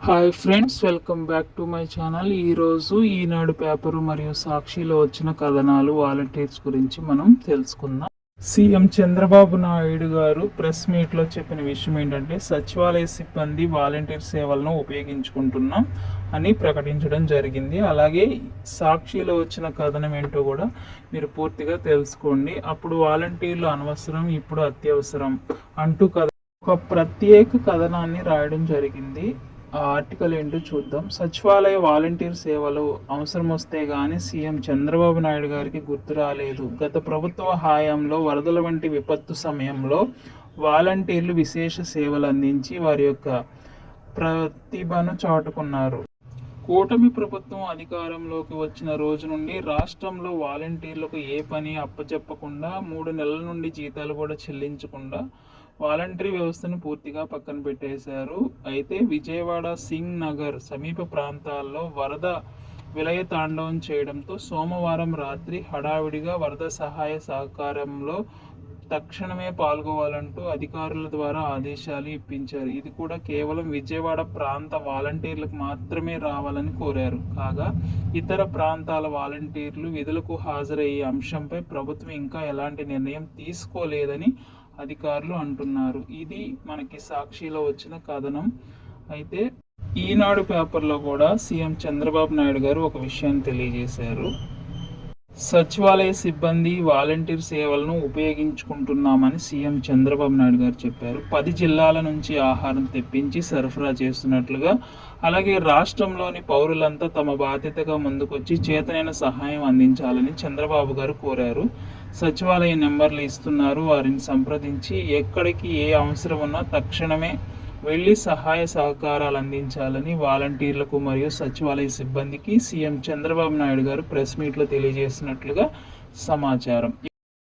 Hi friends, welcome back to my channel. ఈరోజు ఈనాడు paper మరియు సాక్షిలో వచ్చిన కథనాలు వాలంటీర్స్ గురించి మనం తెలుసుకుందాం. సీఎం చంద్రబాబు నాయుడు గారు ప్రెస్ మీట్లో చెప్పిన విషయం ఏంటంటే, సచివాలయ సిబ్బంది వాలంటీర్ సేవలను ఉపయోగించుకుంటున్నాం అని ప్రకటించడం జరిగింది. అలాగే సాక్షిలో వచ్చిన కథనం ఏంటో కూడా మీరు పూర్తిగా తెలుసుకోండి. అప్పుడు వాలంటీర్లు అనవసరం, ఇప్పుడు అత్యవసరం అంటూ ఒక ప్రత్యేక కథనాన్ని రాయడం జరిగింది. ఆ ఆర్టికల్ ఏంటో చూద్దాం. సచివాలయ వాలంటీర్ సేవలు అవసరం వస్తే గానీ సీఎం చంద్రబాబు నాయుడు గారికి గుర్తు రాలేదు. గత ప్రభుత్వ హయాంలో వరదల వంటి విపత్తు సమయంలో వాలంటీర్లు విశేష సేవలు అందించి వారి యొక్క ప్రతిభను చాటుకున్నారు. కూటమి ప్రభుత్వం అధికారంలోకి వచ్చిన రోజు నుండి రాష్ట్రంలో వాలంటీర్లకు ఏ పని అప్పచెప్పకుండా 3 నెలల నుండి జీతాలు కూడా చెల్లించకుండా వాలంటరీ వ్యవస్థను పూర్తిగా పక్కన పెట్టేశారు. అయితే విజయవాడ సింగ్ నగర్ సమీప ప్రాంతాల్లో వరద విలయ తాండవం చేయడంతో సోమవారం రాత్రి హడావిడిగా వరద సహాయ సహకారంలో తక్షణమే పాల్గొవాలంటూ అధికారుల ద్వారా ఆదేశాలు ఇప్పించారు. ఇది కూడా కేవలం విజయవాడ ప్రాంత వాలంటీర్లకు మాత్రమే రావాలని కోరారు. కాగా ఇతర ప్రాంతాల వాలంటీర్లు విధులకు హాజరయ్యే అంశంపై ప్రభుత్వం ఇంకా ఎలాంటి నిర్ణయం తీసుకోలేదని అధికారులు అంటున్నారు. ఇది మనకి సాక్షిలో వచ్చిన కథనం. అయితే ఈనాడు పేపర్లో కూడా సీఎం చంద్రబాబు నాయుడు గారు ఒక విషయాన్ని తెలియజేశారు. సచివాలయ సిబ్బంది వాలంటీర్ సేవలను ఉపయోగించుకుంటున్నామని సీఎం చంద్రబాబు నాయుడు గారు చెప్పారు. 10 జిల్లాల నుంచి ఆహారం తెప్పించి సరఫరా చేస్తున్నట్లుగా, అలాగే రాష్ట్రంలోని పౌరులంతా తమ బాధ్యతగా ముందుకొచ్చి చేతనైన సహాయం అందించాలని చంద్రబాబు గారు కోరారు. సచివాలయ నెంబర్లు ఇస్తున్నారు, వారిని సంప్రదించి ఎక్కడికి ఏ అవసరం ఉన్నా తక్షణమే వెళ్ళి సహాయ సహకారాలు అందించాలని వాలంటీర్లకు మరియు సచివాలయ సిబ్బందికి సీఎం చంద్రబాబు నాయుడు గారు ప్రెస్ మీట్లో తెలియజేసినట్లుగా సమాచారం.